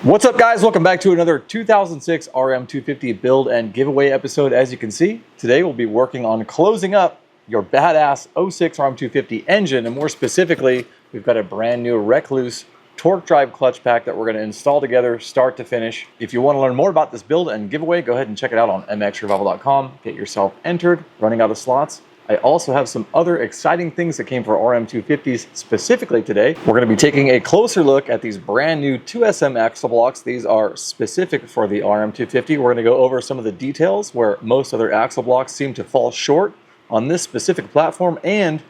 What's up, guys? Welcome back to another 2006 RM250 build and giveaway episode. As you can see, today we'll be working on closing up your badass 06 RM250 engine, and more specifically, we've got a brand new Rekluse Torq Drive clutch pack that we're going to install together start to finish. If you want to learn more about this build and giveaway, go ahead and check it out on mXrevival.com. Get yourself entered. Running out of slots. I also have some other exciting things that came for RM250s specifically today. We're going to be taking a closer look at these brand new 2SM axle blocks. These are specific for the RM250. We're going to go over some of the details where most other axle blocks seem to fall short on this specific platform, and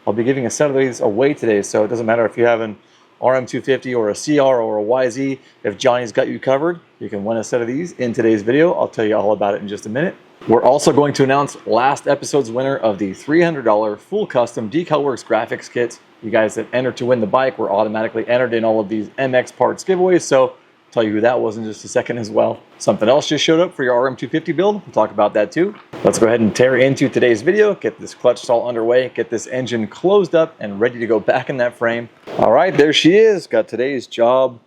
I'll be giving a set of these away today, so it doesn't matter if you have an RM250 or a CR or a YZ. If Johnny's got you covered, you can win a set of these in today's video. I'll tell you all about it in just a minute. We're also going to announce last episode's winner of the $300 full custom DeCal Works graphics kits. You guys that entered to win the bike were automatically entered in all of these MX parts giveaways, so I'll tell you who that was in just a second as well. Something else just showed up for your RM250 build. We'll talk about that too. Let's go ahead and tear into today's video, get this clutch stall underway, get this engine closed up and ready to go back in that frame. All right, there she is. Got today's job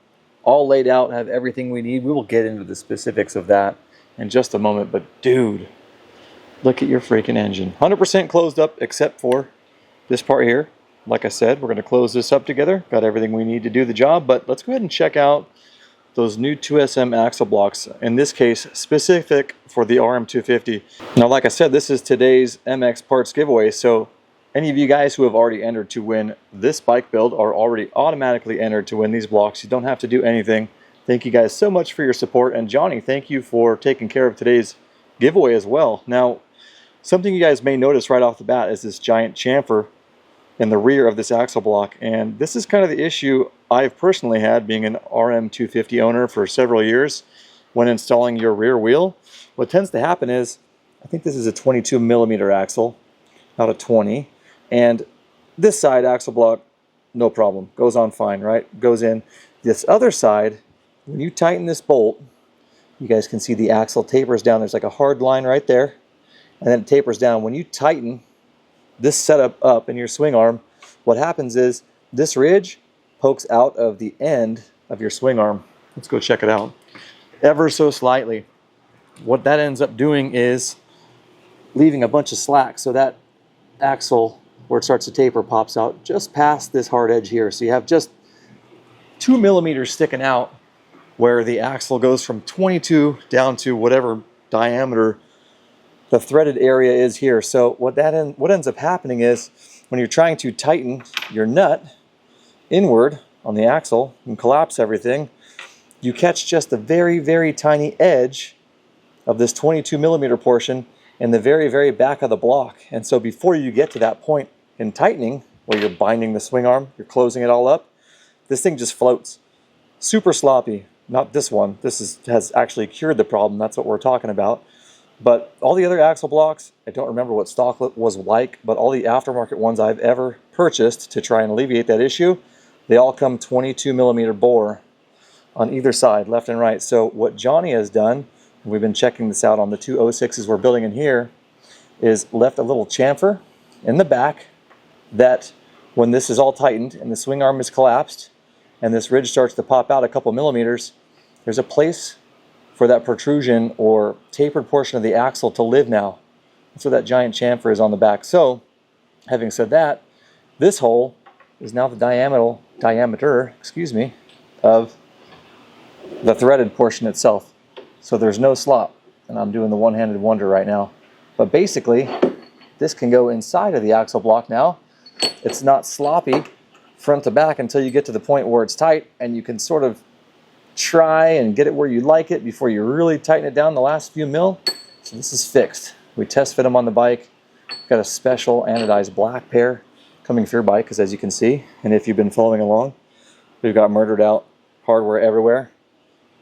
all laid out, have everything we need. We will get into the specifics of that in just a moment, but dude, look at your freaking engine. 100% closed up except for this part here. Like I said, we're going to close this up together. Got everything we need to do the job, but let's go ahead and check out those new 2SM axle blocks, in this case specific for the RM250. Now, like I said, this is today's MX parts giveaway, so any of you guys who have already entered to win this bike build are already automatically entered to win these blocks. You don't have to do anything. Thank you guys so much for your support, and Johnny, thank you for taking care of today's giveaway as well. Now, something you guys may notice right off the bat is this giant chamfer in the rear of this axle block, and this is kind of the issue I've personally had being an RM250 owner for several years when installing your rear wheel. What tends to happen is, I think this is a 22 millimeter axle, not a 20, and this side axle block, no problem, goes on fine, right? Goes in. This other side, when you tighten this bolt, you guys can see the axle tapers down. There's like a hard line right there, and then it tapers down. When you tighten this setup up in your swing arm, what happens is this ridge pokes out of the end of your swing arm. Let's go check it out. Ever so slightly. What that ends up doing is leaving a bunch of slack, so that axle where it starts to taper pops out just past this hard edge here. So you have just 2 millimeters sticking out where the axle goes from 22 down to whatever diameter the threaded area is here. So what ends up happening is when you're trying to tighten your nut inward on the axle and collapse everything, you catch just the very, very tiny edge of this 22 millimeter portion in the very, very back of the block. And so before you get to that point in tightening, where you're binding the swing arm, you're closing it all up, this thing just floats. Super sloppy. Not this one. This has actually cured the problem. That's what we're talking about. But all the other axle blocks, I don't remember what stock was like, but all the aftermarket ones I've ever purchased to try and alleviate that issue, they all come 22 millimeter bore on either side, left and right. So what Johnny has done, and we've been checking this out on the two 06s we're building in here, is left a little chamfer in the back that when this is all tightened and the swing arm is collapsed and this ridge starts to pop out a couple millimeters, there's a place for that protrusion or tapered portion of the axle to live now. That's where that giant chamfer is on the back. So, having said that, this hole is now the diameter, of the threaded portion itself. So there's no slop, and I'm doing the one-handed wonder right now. But basically, this can go inside of the axle block now. It's not sloppy front to back until you get to the point where it's tight, and you can sort of try and get it where you like it before you really tighten it down the last few mil. So this is fixed. We test fit them on the bike. Got a special anodized black pair coming for your bike, because as you can see, and if you've been following along, we've got murdered out hardware everywhere,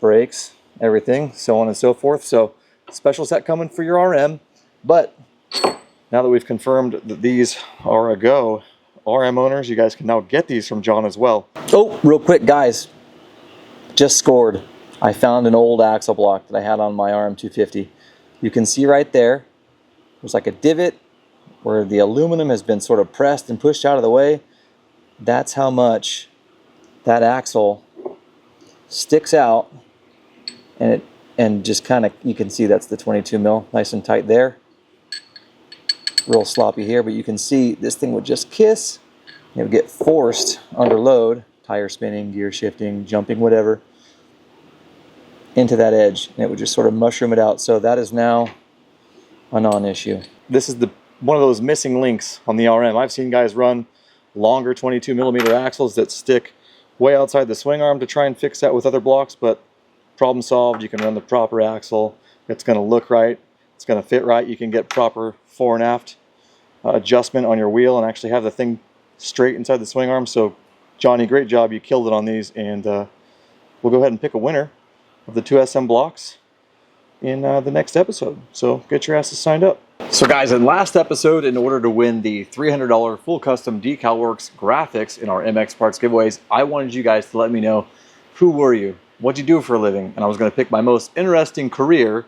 brakes, everything, so on and so forth. So special set coming for your RM. But now that we've confirmed that these are a go, RM owners, you guys can now get these from John as well. Oh, real quick, guys. Just scored. I found an old axle block that I had on my RM250. You can see right there, there's like a divot where the aluminum has been sort of pressed and pushed out of the way. That's how much that axle sticks out, and just kind of, you can see that's the 22 mil, nice and tight there. Real sloppy here, but you can see this thing would just kiss. It would get forced under load, tire spinning, gear shifting, jumping, whatever, into that edge, and it would just sort of mushroom it out. So that is now a non-issue. This is one of those missing links on the RM. I've seen guys run longer 22 millimeter axles that stick way outside the swing arm to try and fix that with other blocks, but problem solved. You can run the proper axle. It's going to look right. It's going to fit right. You can get proper fore and aft adjustment on your wheel and actually have the thing straight inside the swing arm. So Johnny, great job. You killed it on these, and we'll go ahead and pick a winner of the 2SM blocks in the next episode. So get your asses signed up. So guys, in last episode, in order to win the $300 full custom DeCal Works graphics in our MX parts giveaways, I wanted you guys to let me know, who were you? What'd you do for a living? And I was going to pick my most interesting career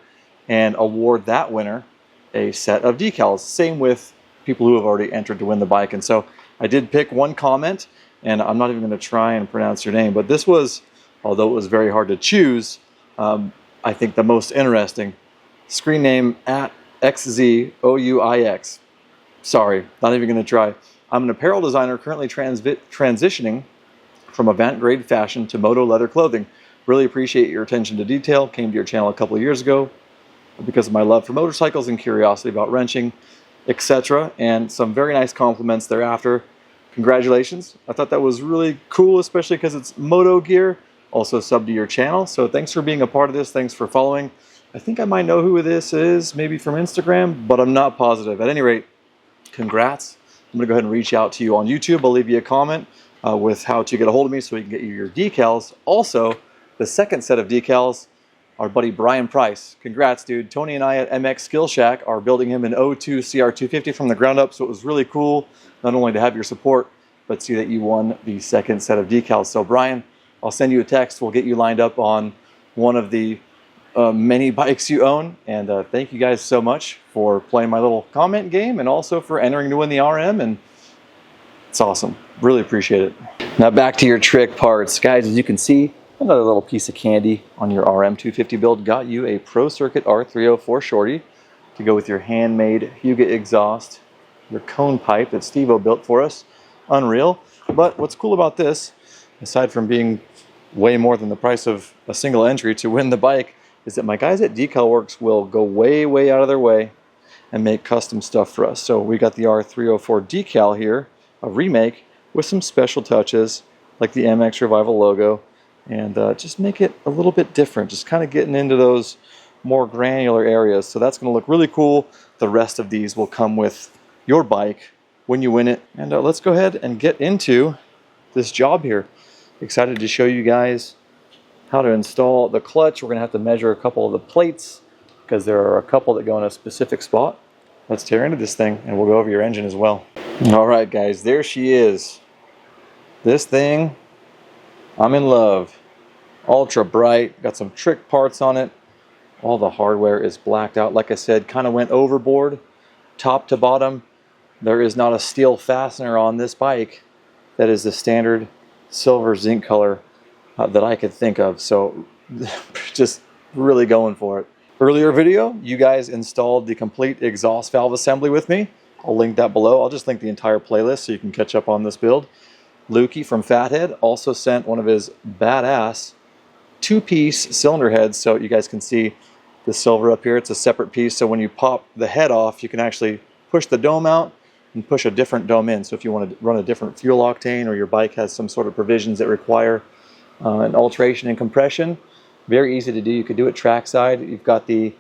and award that winner a set of decals. Same with people who have already entered to win the bike. And so I did pick one comment, and I'm not even going to try and pronounce your name, but this was, although it was very hard to choose, I think the most interesting. Screen name at XZOUIX. Sorry, not even going to try. I'm an apparel designer currently transitioning from event grade fashion to moto leather clothing. Really appreciate your attention to detail. Came to your channel a couple of years ago because of my love for motorcycles and curiosity about wrenching, etc. And some very nice compliments thereafter. Congratulations. I thought that was really cool, especially because it's moto gear. Also sub to your channel. So thanks for being a part of this. Thanks for following. I think I might know who this is, maybe from Instagram, but I'm not positive. At any rate, congrats. I'm going to go ahead and reach out to you on YouTube. I'll leave you a comment with how to get a hold of me so we can get you your decals. Also, the second set of decals, our buddy Brian Price. Congrats, dude. Tony and I at MX Skill Shack are building him an 02 CR250 from the ground up, so it was really cool not only to have your support, but see that you won the second set of decals. So Brian, I'll send you a text. We'll get you lined up on one of the many bikes you own. And thank you guys so much for playing my little comment game and also for entering to win the RM. And it's awesome. Really appreciate it. Now back to your trick parts. Guys, as you can see, another little piece of candy on your RM250 build. Got you a Pro Circuit R304 shorty to go with your handmade Huga exhaust, your cone pipe that Steve-O built for us. Unreal. But what's cool about this, aside from being way more than the price of a single entry to win the bike, is that my guys at DeCal Works will go way out of their way and make custom stuff for us. So we got the R304 decal here, a remake with some special touches like the mXrevival logo, and just make it a little bit different, just kind of getting into those more granular areas. So that's going to look really cool. The rest of these will come with your bike when you win it. And let's go ahead and get into this job here. Excited to show you guys how to install the clutch. We're going to have to measure a couple of the plates because there are a couple that go in a specific spot. Let's tear into this thing and we'll go over your engine as well. All right, guys, there she is. This thing, I'm in love. Ultra bright, got some trick parts on it. All the hardware is blacked out. Like I said, kind of went overboard, top to bottom. There is not a steel fastener on this bike that is the standard silver zinc color that I could think of. So just really going for it. Earlier video, you guys installed the complete exhaust valve assembly with me. I'll link that below. I'll just link the entire playlist so you can catch up on this build. Lukey from Phathead also sent one of his badass two-piece cylinder heads, so you guys can see the silver up here. It's a separate piece, so when you pop the head off, you can actually push the dome out and push a different dome in. So if you want to run a different fuel octane, or your bike has some sort of provisions that require an alteration and compression, very easy to do. You could do it trackside. You've got the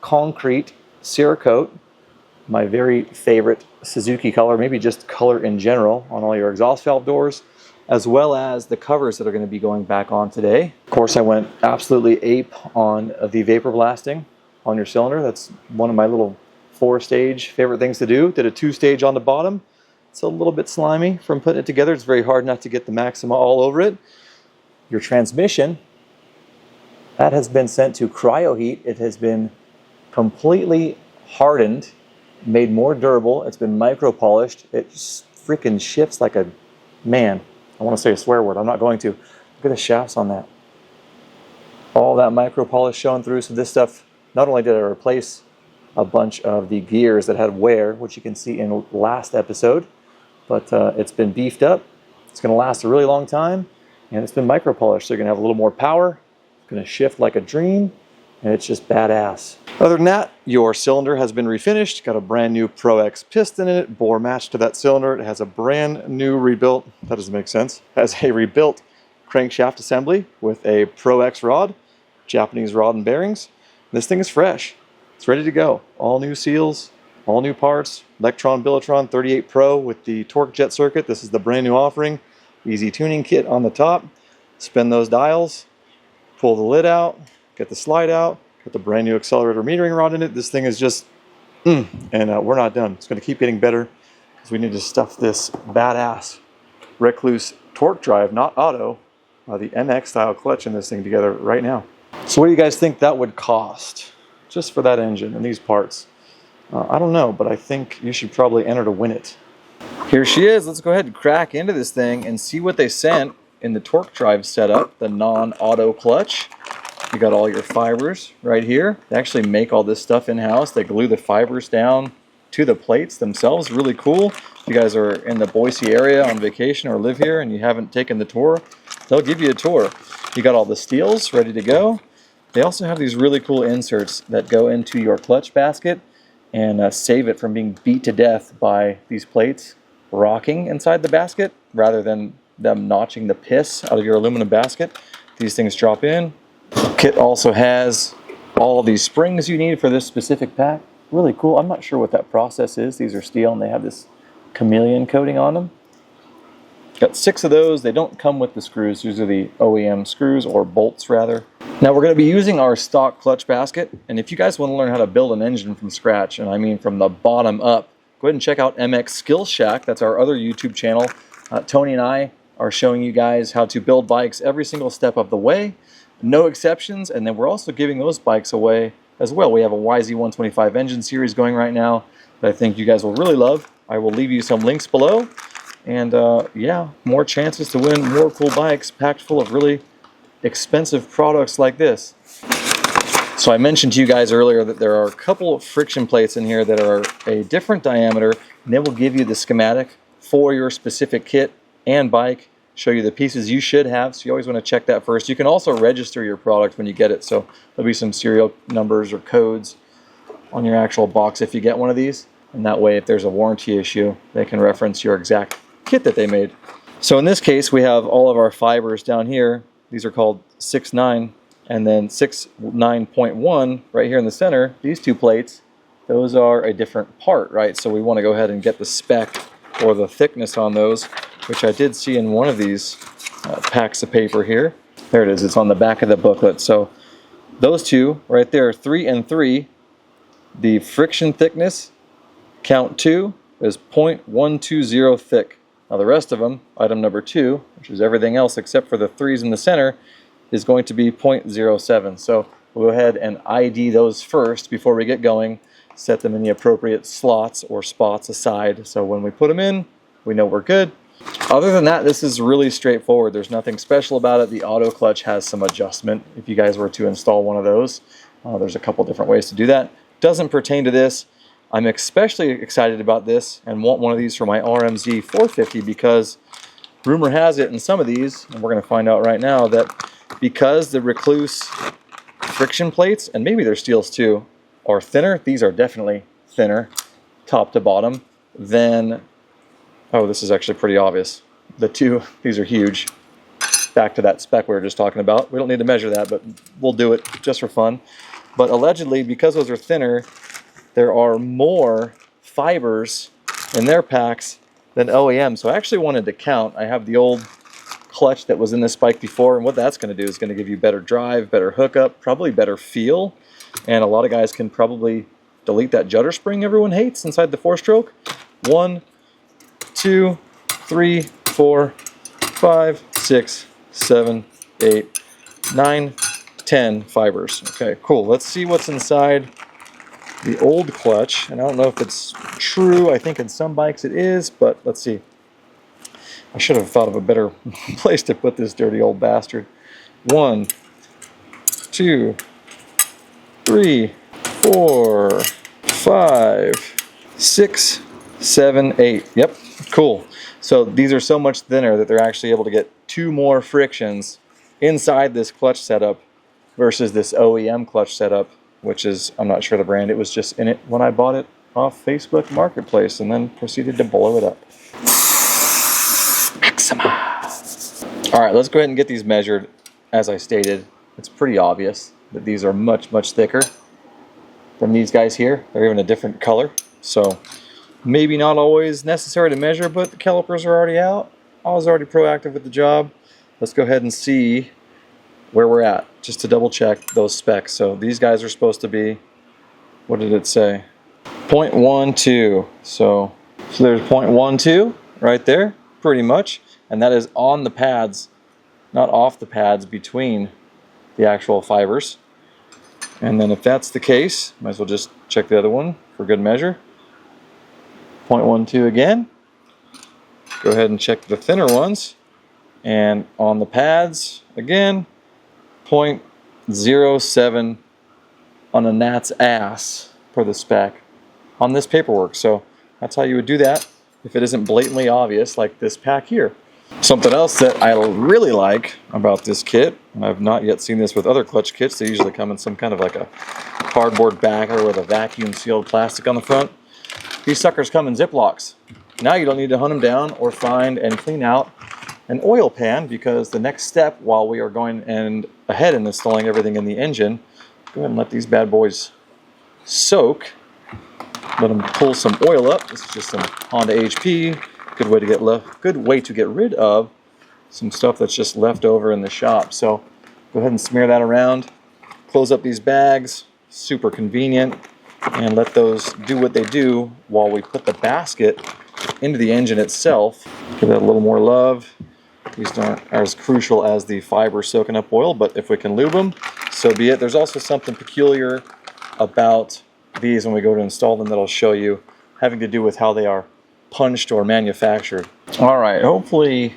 concrete Cerakote, my very favorite Suzuki color, maybe just color in general, on all your exhaust valve doors, as well as the covers that are going to be going back on today. Of course, I went absolutely ape on the vapor blasting on your cylinder. That's one of my little 4-stage favorite things to do. Did a 2-stage on the bottom. It's a little bit slimy from putting it together. It's very hard not to get the Maxima all over it. Your transmission, that has been sent to CryoHeat. It has been completely hardened, made more durable. It's been micro polished. It freaking shifts like a man. I want to say a swear word. I'm not going to. Look at the shafts on that. All that micro polish showing through. So this stuff, not only did I replace a bunch of the gears that had wear, which you can see in last episode, but it's been beefed up. It's going to last a really long time, and it's been micro polished. So you're going to have a little more power. It's going to shift like a dream, and it's just badass. Other than that, your cylinder has been refinished. Got a brand new Pro X piston in it, bore matched to that cylinder. It has a brand new rebuilt, that doesn't make sense, has a rebuilt crankshaft assembly with a Pro X rod, Japanese rod and bearings. This thing is fresh. It's ready to go. All new seals, all new parts, Electron Billetron 38 Pro with the torque jet circuit. This is the brand new offering. Easy tuning kit on the top. Spin those dials, pull the lid out, get the slide out, get the brand new accelerator metering rod in it. This thing is just, and we're not done. It's going to keep getting better because we need to stuff this badass Rekluse Torq Drive, not auto, the MX style clutch in this thing together right now. So what do you guys think that would cost just for that engine and these parts? I don't know, but I think you should probably enter to win it. Here she is. Let's go ahead and crack into this thing and see what they sent in the Torq Drive setup, the non-auto clutch. You got all your fibers right here. They actually make all this stuff in-house. They glue the fibers down to the plates themselves. Really cool. If you guys are in the Boise area on vacation or live here and you haven't taken the tour, they'll give you a tour. You got all the steels ready to go. They also have these really cool inserts that go into your clutch basket and save it from being beat to death by these plates rocking inside the basket rather than them notching the piss out of your aluminum basket. These things drop in. The kit also has all these springs you need for this specific pack. Really cool. I'm not sure what that process is. These are steel and they have this chameleon coating on them. Got 6 of those. They don't come with the screws. These are the OEM screws, or bolts rather. Now we're going to be using our stock clutch basket, and if you guys want to learn how to build an engine from scratch, and I mean from the bottom up, go ahead and check out MX Skill Shack. That's our other YouTube channel. Tony and I are showing you guys how to build bikes every single step of the way, no exceptions, and then we're also giving those bikes away as well. We have a YZ125 engine series going right now that I think you guys will really love. I will leave you some links below, and yeah, more chances to win more cool bikes packed full of really expensive products like this. So I mentioned to you guys earlier that there are a couple of friction plates in here that are a different diameter, and they will give you the schematic for your specific kit and bike, show you the pieces you should have, so you always want to check that first. You can also register your product when you get it, so there'll be some serial numbers or codes on your actual box if you get one of these, and that way if there's a warranty issue, they can reference your exact kit that they made. So in this case, we have all of our fibers down here. These are called 6.9, and then 6.9.1 right here in the center. These 2 plates, those are a different part, right? So we want to go ahead and get the spec or the thickness on those, which I did see in one of these packs of paper here. There it is. It's on the back of the booklet. So those 2 right there, 3 and 3, the friction thickness, count 2, is 0.120 thick. Now the rest of them, item number 2, which is everything else except for the 3s in the center, is going to be 0.07. So we'll go ahead and ID those first before we get going, set them in the appropriate slots or spots aside, so when we put them in, we know we're good. Other than that, this is really straightforward. There's nothing special about it. The auto clutch has some adjustment if you guys were to install one of those. There's a couple different ways to do that. Doesn't pertain to this. I'm especially excited about this and want one of these for my RMZ450 because rumor has it in some of these, and we're going to find out right now, that because the Rekluse friction plates, and maybe their steels too, are thinner, these are definitely thinner, top to bottom, then, oh, this is actually pretty obvious. The 2, these are huge. Back to that spec we were just talking about. We don't need to measure that, but we'll do it just for fun. But allegedly, because those are thinner, there are more fibers in their packs than OEM. So I actually wanted to count. I have the old clutch that was in this bike before, and what that's going to do is going to give you better drive, better hookup, probably better feel, and a lot of guys can probably delete that judder spring everyone hates inside the 4-stroke. 1, 2, 3, 4, 5, 6, 7, 8, 9, 10 fibers. Okay, cool. Let's see what's inside the old clutch, and I don't know if it's true. I think in some bikes it is, but let's see. I should have thought of a better place to put this dirty old bastard. 1, 2, 3, 4, 5, 6, 7, 8. Yep, cool. So these are so much thinner that they're actually able to get 2 more frictions inside this clutch setup versus this OEM clutch setup, which is, I'm not sure the brand, it was just in it when I bought it off Facebook Marketplace and then proceeded to blow it up. All right, let's go ahead and get these measured. As I stated, it's pretty obvious that these are much, much thicker than these guys here. They're even a different color. So maybe not always necessary to measure, but the calipers are already out. I was already proactive with the job. Let's go ahead and see where we're at, just to double check those specs. So these guys are supposed to be, what did it say? 0.12. So there's 0.12 right there, pretty much. And that is on the pads, not off the pads, between the actual fibers. And then if that's the case, might as well just check the other one for good measure. 0.12 again. Go ahead and check the thinner ones. And on the pads, again, 0.07 on a gnat's ass per the spec on this paperwork. So that's how you would do that if it isn't blatantly obvious like this pack here. Something else that I really like about this kit, and I've not yet seen this with other clutch kits, they usually come in some kind of like a cardboard backer with a vacuum sealed plastic on the front. These suckers come in Ziplocs. Now you don't need to hunt them down or find and clean out an oil pan, because the next step while we are going and ahead and installing everything in the engine, go ahead and let these bad boys soak. Let them pull some oil up. This is just some Honda HP. Good way to get rid of some stuff that's just left over in the shop. So go ahead and smear that around. Close up these bags. Super convenient. And let those do what they do while we put the basket into the engine itself. Give that a little more love. These aren't as crucial as the fiber soaking up oil, but if we can lube them, so be it. There's also something peculiar about these when we go to install them that I'll show you, having to do with how they are punched or manufactured. All right, hopefully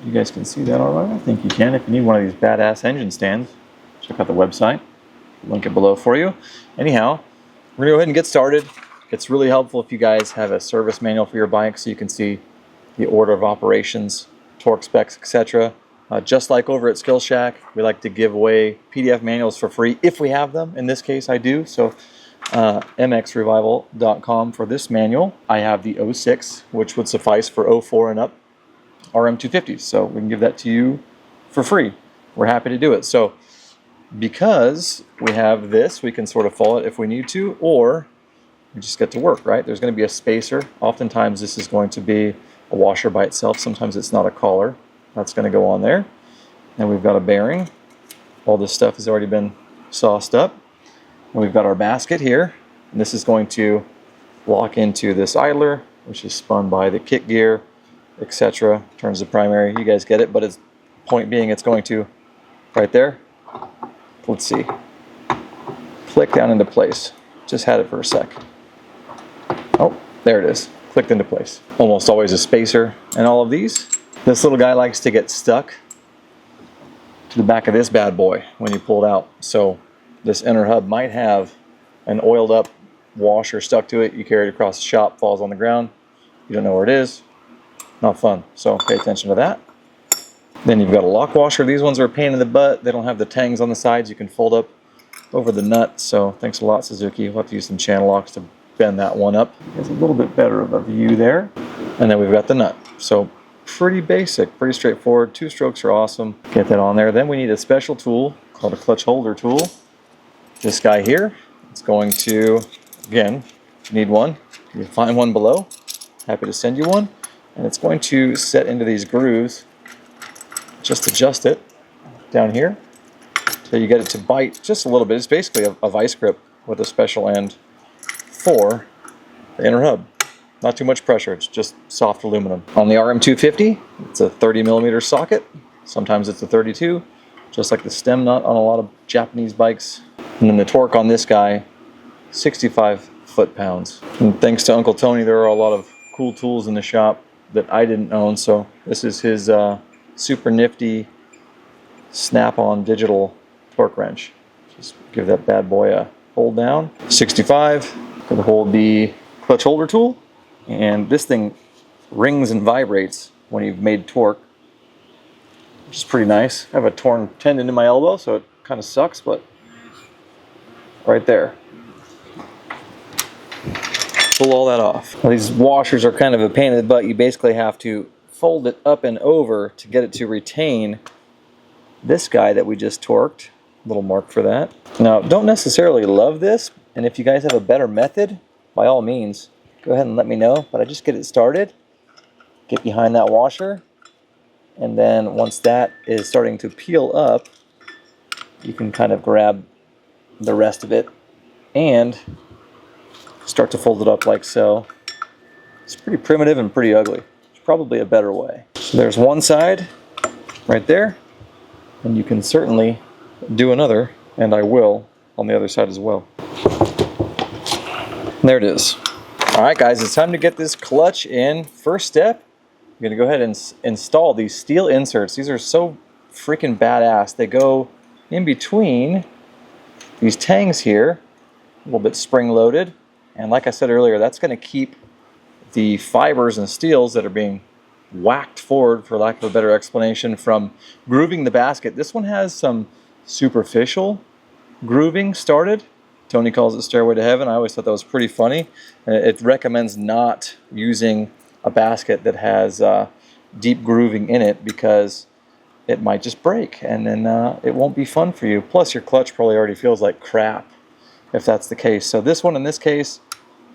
you guys can see that all right. I think you can. If you need one of these badass engine stands, check out the website. Link it below for you. Anyhow, we're gonna go ahead and get started. It's really helpful if you guys have a service manual for your bike so you can see the order of operations, torque specs, etc. Just like over at Skill Shack, we like to give away PDF manuals for free if we have them. In this case, I do. So mXrevival.com for this manual. I have the 06, which would suffice for 04 and up RM250. So we can give that to you for free. We're happy to do it. So because we have this, we can sort of follow it if we need to, or we just get to work, right? There's going to be a spacer. Oftentimes this is going to be a washer by itself. Sometimes it's not a collar. That's going to go on there. And we've got a bearing. All this stuff has already been sauced up. And we've got our basket here. And this is going to lock into this idler, which is spun by the kick gear, etc. Turns the primary. You guys get it, but its point being it's going to, right there, let's see, click down into place. Just had it for a sec. Oh, there it is. Clicked into place. Almost always a spacer in all of these. This little guy likes to get stuck to the back of this bad boy when you pull it out. So this inner hub might have an oiled up washer stuck to it. You carry it across the shop, falls on the ground. You don't know where it is. Not fun. So pay attention to that. Then you've got a lock washer. These ones are a pain in the butt. They don't have the tangs on the sides. You can fold up over the nut. So thanks a lot, Suzuki. We'll have to use some channel locks to bend that one up. There's a little bit better of a view there. And then we've got the nut. So pretty basic, pretty straightforward. 2 strokes are awesome. Get that on there. Then we need a special tool called a clutch holder tool. This guy here. It's going to, again, if you need one, you can find one below. Happy to send you one. And it's going to set into these grooves. Just adjust it down here so you get it to bite just a little bit. It's basically a vice grip with a special end for the inner hub. Not too much pressure, it's just soft aluminum. On the RM250, it's a 30mm socket. Sometimes it's a 32, just like the stem nut on a lot of Japanese bikes. And then the torque on this guy, 65 foot-pounds. And thanks to Uncle Tony, there are a lot of cool tools in the shop that I didn't own. So this is his super nifty snap-on digital torque wrench. Just give that bad boy a hold down. 65, gonna hold the clutch holder tool, and this thing rings and vibrates when you've made torque, which is pretty nice. I have a torn tendon in my elbow, so it kind of sucks, but right there. Pull all that off. Well, these washers are kind of a pain in the butt. You basically have to fold it up and over to get it to retain this guy that we just torqued. Little mark for that. Now, don't necessarily love this, and if you guys have a better method, by all means, go ahead and let me know, but I just get it started, get behind that washer, and then once that is starting to peel up, you can kind of grab the rest of it and start to fold it up like so. It's pretty primitive and pretty ugly. There's probably a better way. So there's one side right there, and you can certainly do another, and I will, on the other side as well. And there it is. All right, guys, it's time to get this clutch in. First step, I'm gonna go ahead and install these steel inserts. These are so freaking badass. They go in between these tangs here, a little bit spring-loaded. And like I said earlier, that's going to keep the fibers and steels that are being whacked forward, for lack of a better explanation, from grooving the basket. This one has some superficial grooving started. Tony calls it Stairway to Heaven. I always thought that was pretty funny. It recommends not using a basket that has deep grooving in it because it might just break, and then it won't be fun for you. Plus, your clutch probably already feels like crap if that's the case. So this one, in this case,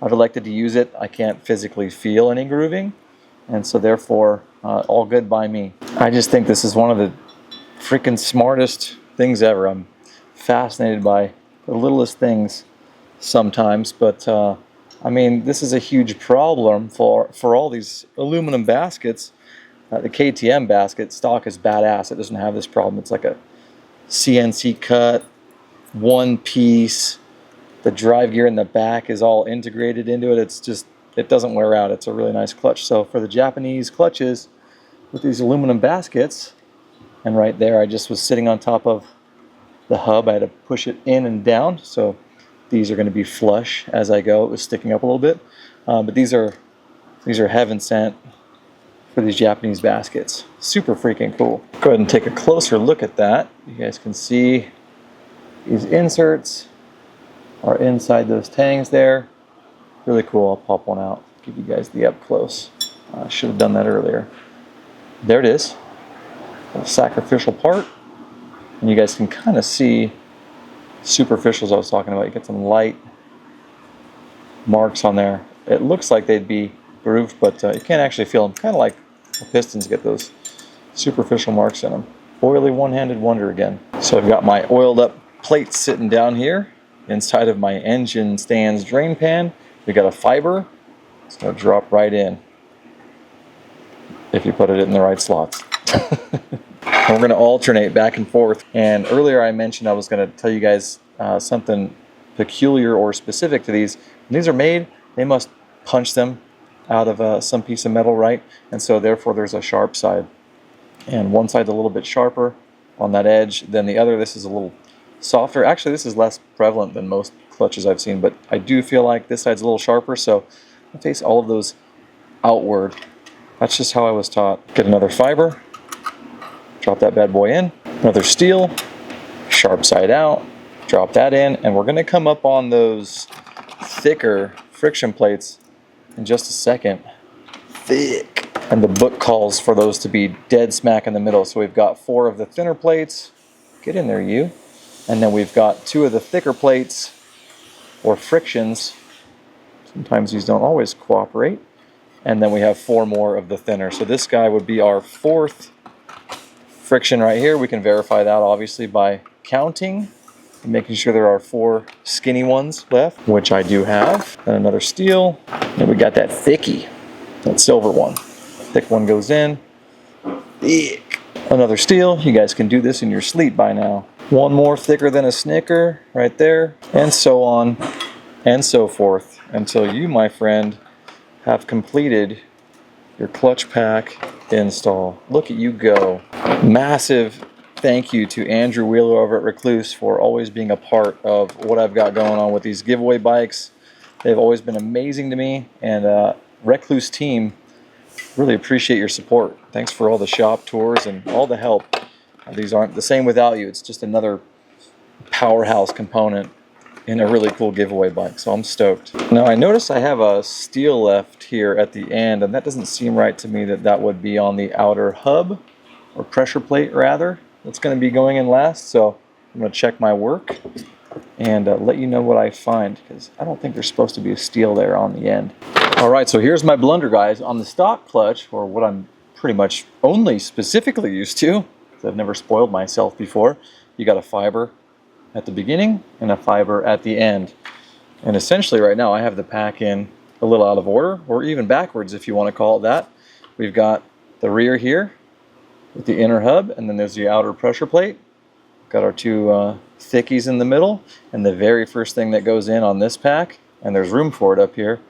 I've elected to use it. I can't physically feel any grooving, and so therefore, all good by me. I just think this is one of the freaking smartest things ever. I'm fascinated by the littlest things sometimes, but I mean, this is a huge problem for all these aluminum baskets. The KTM basket stock is badass. It doesn't have this problem. It's like a CNC cut, one piece. The drive gear in the back is all integrated into it. It's just, it doesn't wear out. It's a really nice clutch. So for the Japanese clutches with these aluminum baskets, and right there I just was sitting on top of the hub. I had to push it in and down, so these are going to be flush as I go. It was sticking up a little bit, but these are heaven sent for these Japanese baskets. Super freaking cool. Go ahead and take a closer look at that. You guys can see these inserts are inside those tangs there. Really cool. I'll pop one out, give you guys the up close. I should have done that earlier. There it is, a sacrificial part, and you guys can kind of see superficials I was talking about. You get some light marks on there. It looks like they'd be grooved, but you can't actually feel them. Kind of like the pistons get those superficial marks in them. Oily one-handed wonder again. So I've got my oiled up plates sitting down here inside of my engine stands drain pan. We got a fiber. It's going to drop right in if you put it in the right slots. And we're going to alternate back and forth. And earlier I mentioned I was going to tell you guys something peculiar or specific to these. When these are made, they must punch them out of some piece of metal, right? And so therefore there's a sharp side. And one side's a little bit sharper on that edge than the other. This is a little softer. Actually, this is less prevalent than most clutches I've seen, but I do feel like this side's a little sharper, so I face all of those outward. That's just how I was taught. Get another fiber, drop that bad boy in, another steel, sharp side out, drop that in, and we're gonna come up on those thicker friction plates in just a second. Thick. And the book calls for those to be dead smack in the middle. So we've got 4 of the thinner plates. Get in there, you. And then we've got 2 of the thicker plates, or frictions. Sometimes these don't always cooperate. And then we have 4 more of the thinner. So this guy would be our 4th friction right here. We can verify that obviously by counting and making sure there are 4 skinny ones left, which I do have. And another steel. And we got that thickie, that silver one. Thick one goes in. Thick. Another steel. You guys can do this in your sleep by now. 1 more thicker than a Snicker right there, and so on and so forth until you, my friend, have completed your clutch pack install. Look at you go. Massive thank you to Andrew Wheeler over at Rekluse for always being a part of what I've got going on with these giveaway bikes. They've always been amazing to me, and Rekluse team, really appreciate your support. Thanks for all the shop tours and all the help. These aren't the same without you. It's just another powerhouse component in a really cool giveaway bike, so I'm stoked. Now I notice I have a steel left here at the end, and that doesn't seem right to me that that would be on the outer hub, or pressure plate rather. That's going to be going in last, so I'm going to check my work and let you know what I find, because I don't think there's supposed to be a steel there on the end. Alright, so here's my blunder, guys. On the stock clutch, or what I'm pretty much only specifically used to, because I've never spoiled myself before, you got a fiber at the beginning and a fiber at the end. And essentially right now I have the pack in a little out of order, or even backwards if you want to call it that. We've got the rear here with the inner hub, and then there's the outer pressure plate. Got our two thickies in the middle, and the very first thing that goes in on this pack, and there's room for it up here,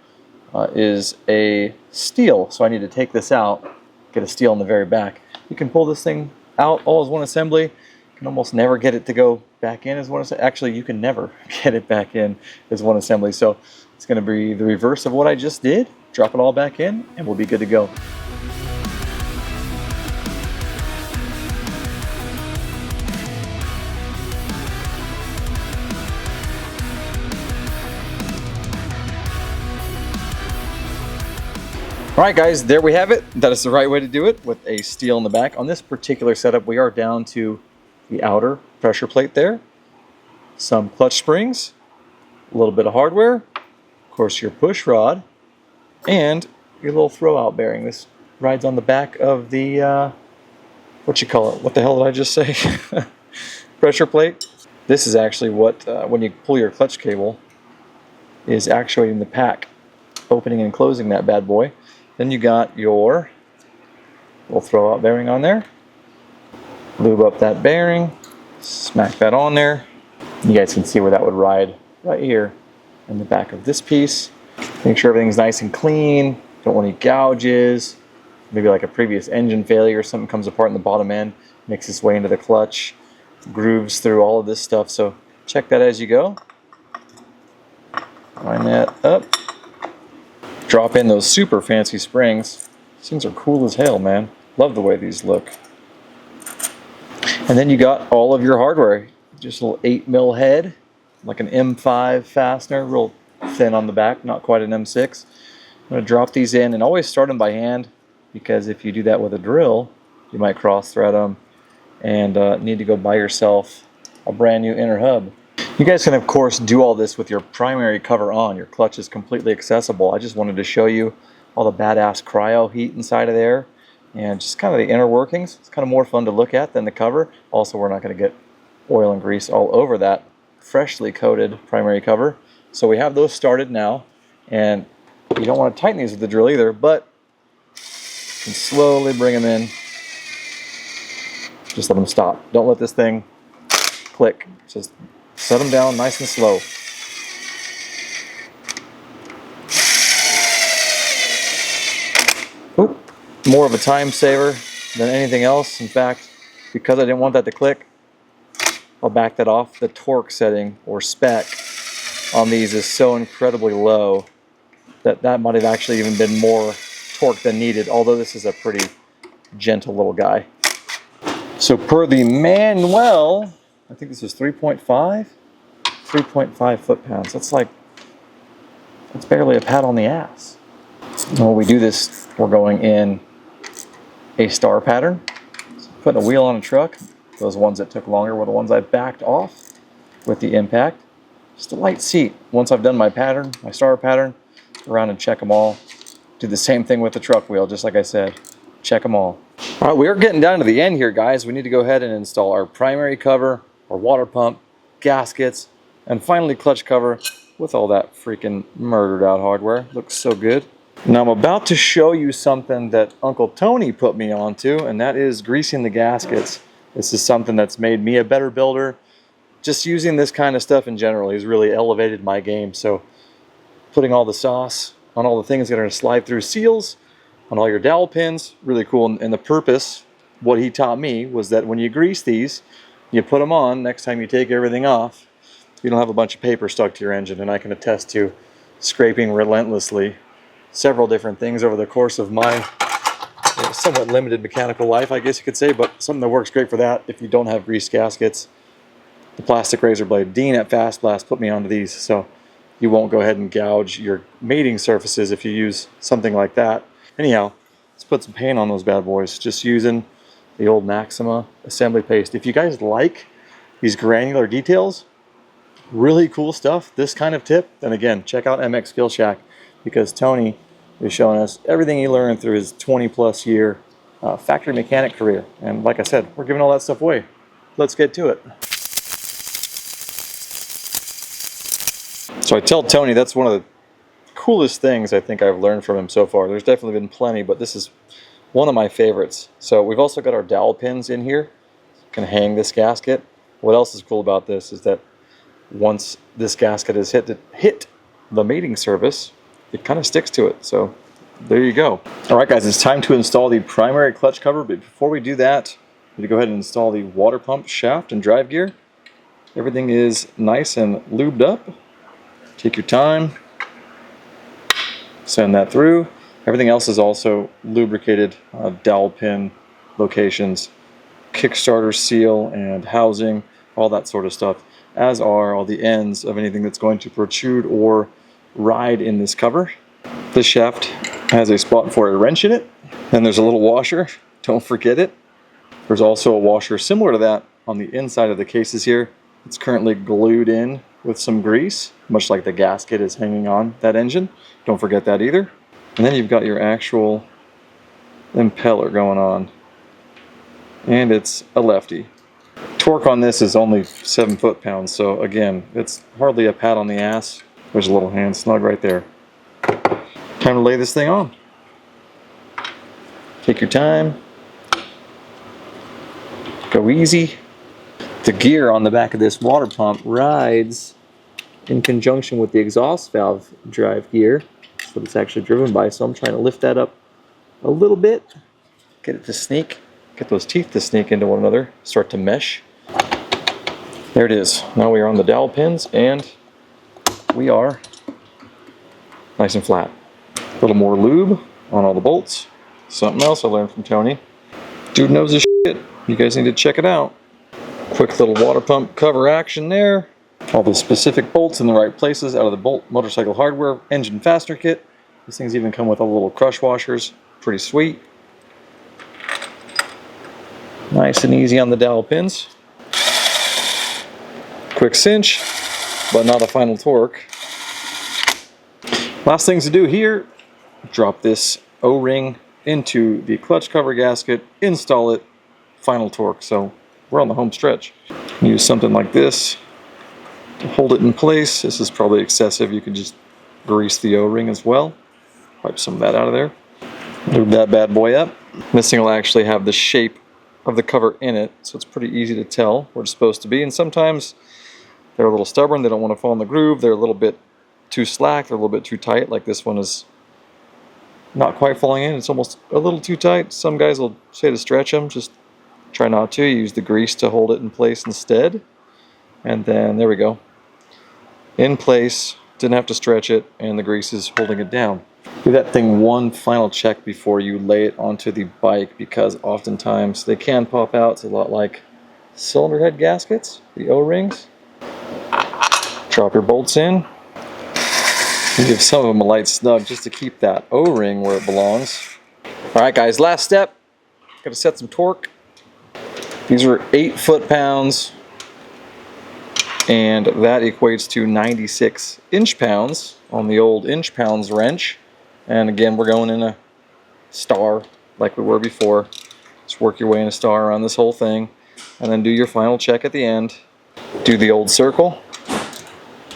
is a steel. So I need to take this out, get a steel in the very back. You can pull this thing out all as one assembly. You can almost never get it to go back in as one assembly. Actually, you can never get it back in as one assembly. So it's going to be the reverse of what I just did. Drop it all back in, and we'll be good to go. Alright guys, there we have it. That is the right way to do it, with a steel in the back. On this particular setup, we are down to the outer pressure plate there, some clutch springs, a little bit of hardware, of course your push rod, and your little throw-out bearing. This rides on the back of the, what you call it? What the hell did I just say? Pressure plate. This is actually what, when you pull your clutch cable, is actuating the pack, opening and closing that bad boy. Then you got your little throw-out bearing on there. Lube up that bearing, smack that on there. You guys can see where that would ride right here in the back of this piece. Make sure everything's nice and clean. Don't want any gouges. Maybe like a previous engine failure or something comes apart in the bottom end, makes its way into the clutch, grooves through all of this stuff. So check that as you go. Line that up. Drop in those super fancy springs. These things are cool as hell, man. Love the way these look. And then you got all of your hardware. Just a little 8mm head, like an M5 fastener, real thin on the back, not quite an M6. I'm going to drop these in, and always start them by hand, because if you do that with a drill, you might cross thread them and need to go buy yourself a brand new inner hub. You guys can of course do all this with your primary cover on. Your clutch is completely accessible. I just wanted to show you all the badass CryoHeat inside of there, and just kind of the inner workings. It's kind of more fun to look at than the cover. Also, we're not going to get oil and grease all over that freshly coated primary cover. So we have those started now, and you don't want to tighten these with the drill either, but you can slowly bring them in. Just let them stop. Don't let this thing click. Just set them down nice and slow. Oop, more of a time saver than anything else. In fact, because I didn't want that to click, I'll back that off. The torque setting or spec on these is so incredibly low that that might have actually even been more torque than needed, although this is a pretty gentle little guy. So per the manual, I think this is 3.5 foot-pounds. That's barely a pat on the ass. When we do this, we're going in a star pattern. So putting a wheel on a truck, those ones that took longer were the ones I backed off with the impact. Just a light seat. Once I've done my pattern, my star pattern, go around and check them all. Do the same thing with the truck wheel, just like I said. Check them all. All right, we're getting down to the end here, guys. We need to go ahead and install our primary cover, our water pump, gaskets, and finally clutch cover with all that freaking murdered out hardware. Looks so good. Now I'm about to show you something that Uncle Tony put me onto, and that is greasing the gaskets. This is something that's made me a better builder. Just using this kind of stuff in general has really elevated my game. So putting all the sauce on all the things that are going to slide through seals, on all your dowel pins, really cool. And the purpose what he taught me was that when you grease these, you put them on, next time you take everything off, you don't have a bunch of paper stuck to your engine. And I can attest to scraping relentlessly several different things over the course of my somewhat limited mechanical life, I guess you could say, but something that works great for that if you don't have grease gaskets. The plastic razor blade. Dean at Fast Blast put me onto these, so you won't go ahead and gouge your mating surfaces if you use something like that. Anyhow, let's put some paint on those bad boys, just using the old Maxima assembly paste. If you guys like these granular details, really cool stuff, this kind of tip, then again, check out MX Skill Shack, because Tony is showing us everything he learned through his 20+ year factory mechanic career. And like I said, we're giving all that stuff away. Let's get to it. So I tell Tony that's one of the coolest things I think I've learned from him so far. There's definitely been plenty, but this is one of my favorites. So we've also got our dowel pins in here. You can hang this gasket. What else is cool about this is that once this gasket is hit the mating surface, it kind of sticks to it. So there you go. All right, guys, it's time to install the primary clutch cover. But before we do that, we need to go ahead and install the water pump shaft and drive gear. Everything is nice and lubed up. Take your time. Send that through. Everything else is also lubricated. Dowel pin locations, Kickstarter seal and housing, all that sort of stuff, as are all the ends of anything that's going to protrude or ride in this cover. This shaft has a spot for a wrench in it, and there's a little washer, don't forget it. There's also a washer similar to that on the inside of the cases here. It's currently glued in with some grease, much like the gasket is hanging on that engine. Don't forget that either. And then you've got your actual impeller going on, and it's a lefty. Torque on this is only 7 foot-pounds, so again, it's hardly a pat on the ass. There's a little hand snug right there. Time to lay this thing on. Take your time. Go easy. The gear on the back of this water pump rides in conjunction with the exhaust valve drive gear. That's what it's actually driven by, so I'm trying to lift that up a little bit. Get it to sneak. Get those teeth to sneak into one another. Start to mesh. There it is. Now we are on the dowel pins, and we are nice and flat. A little more lube on all the bolts. Something else I learned from Tony. Dude knows his shit. You guys need to check it out. Quick little water pump cover action there. All the specific bolts in the right places out of the Bolt Motorcycle Hardware engine fastener kit. These things even come with all the little crush washers. Pretty sweet. Nice and easy on the dowel pins. Quick cinch, but not a final torque. Last things to do here, drop this O-ring into the clutch cover gasket, install it, final torque. So we're on the home stretch. Use something like this to hold it in place. This is probably excessive. You can just grease the O-ring as well. Wipe some of that out of there. Lube that bad boy up. This thing will actually have the shape of the cover in it, so it's pretty easy to tell where it's supposed to be. And sometimes they're a little stubborn. They don't want to fall in the groove. They're a little bit too slack. They're a little bit too tight. Like this one is not quite falling in. It's almost a little too tight. Some guys will say to stretch them. Just try not to. Use the grease to hold it in place instead. And then there we go. In place. Didn't have to stretch it, and the grease is holding it down. Give that thing one final check before you lay it onto the bike, because oftentimes they can pop out. It's a lot like cylinder head gaskets, the O-rings. Drop your bolts in. And give some of them a light snug just to keep that O-ring where it belongs. Alright guys, last step. Got to set some torque. These are 8 foot-pounds, and that equates to 96 inch-pounds on the old inch-pounds wrench. And again, we're going in a star like we were before. Just work your way in a star around this whole thing, and then do your final check at the end. Do the old circle.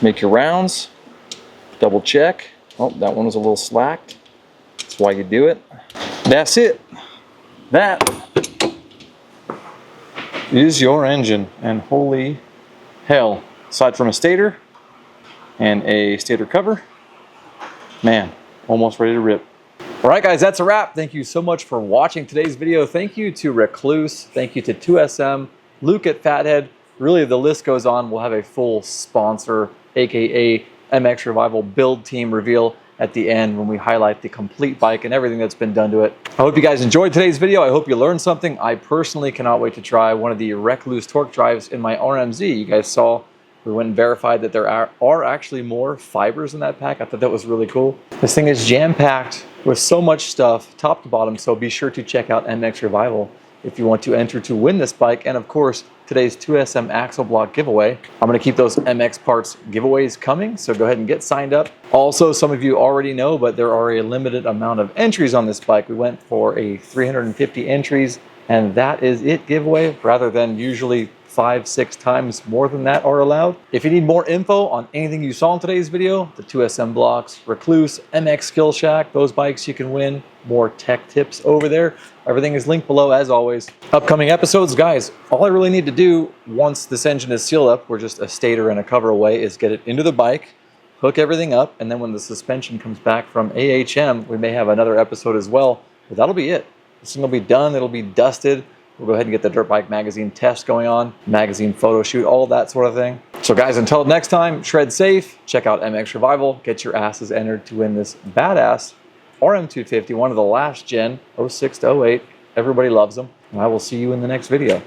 Make your rounds. Double check. Oh, that one was a little slacked. That's why you do it. That's it. That is your engine, and holy hell, aside from a stator and a stator cover, man, almost ready to rip. All right, guys, that's a wrap. Thank you so much for watching today's video. Thank you to Rekluse. Thank you to 2SM, Luke at Phathead. Really, the list goes on. We'll have a full sponsor, aka mXrevival build team reveal at the end when we highlight the complete bike and everything that's been done to it. I hope you guys enjoyed today's video. I hope you learned something. I personally cannot wait to try one of the Rekluse Torq Drives in my RMZ. You guys saw we went and verified that there are actually more fibers in that pack. I thought that was really cool. This thing is jam-packed with so much stuff, top to bottom, so be sure to check out mXrevival if you want to enter to win this bike. And of course, today's 2SM axle block giveaway. I'm gonna keep those MX parts giveaways coming, so go ahead and get signed up. Also, some of you already know, but there are a limited amount of entries on this bike. We went for a 350 entries, and that is it giveaway, rather than usually 5-6 times more than that are allowed. If you need more info on anything you saw in today's video, the 2SM blocks, Rekluse, MX Skill Shack, those bikes you can win, more tech tips over there. Everything is linked below as always. Upcoming episodes, guys, all I really need to do once this engine is sealed up, we're just a stator and a cover away, is get it into the bike, hook everything up, and then when the suspension comes back from AHM, we may have another episode as well, but that'll be it. This thing will be done, it'll be dusted. We'll go ahead and get the Dirt Bike Magazine test going on, magazine photo shoot, all that sort of thing. So guys, until next time, shred safe, check out mXrevival, get your asses entered to win this badass RM250, one of the last gen, 06 to 08. Everybody loves them. And I will see you in the next video.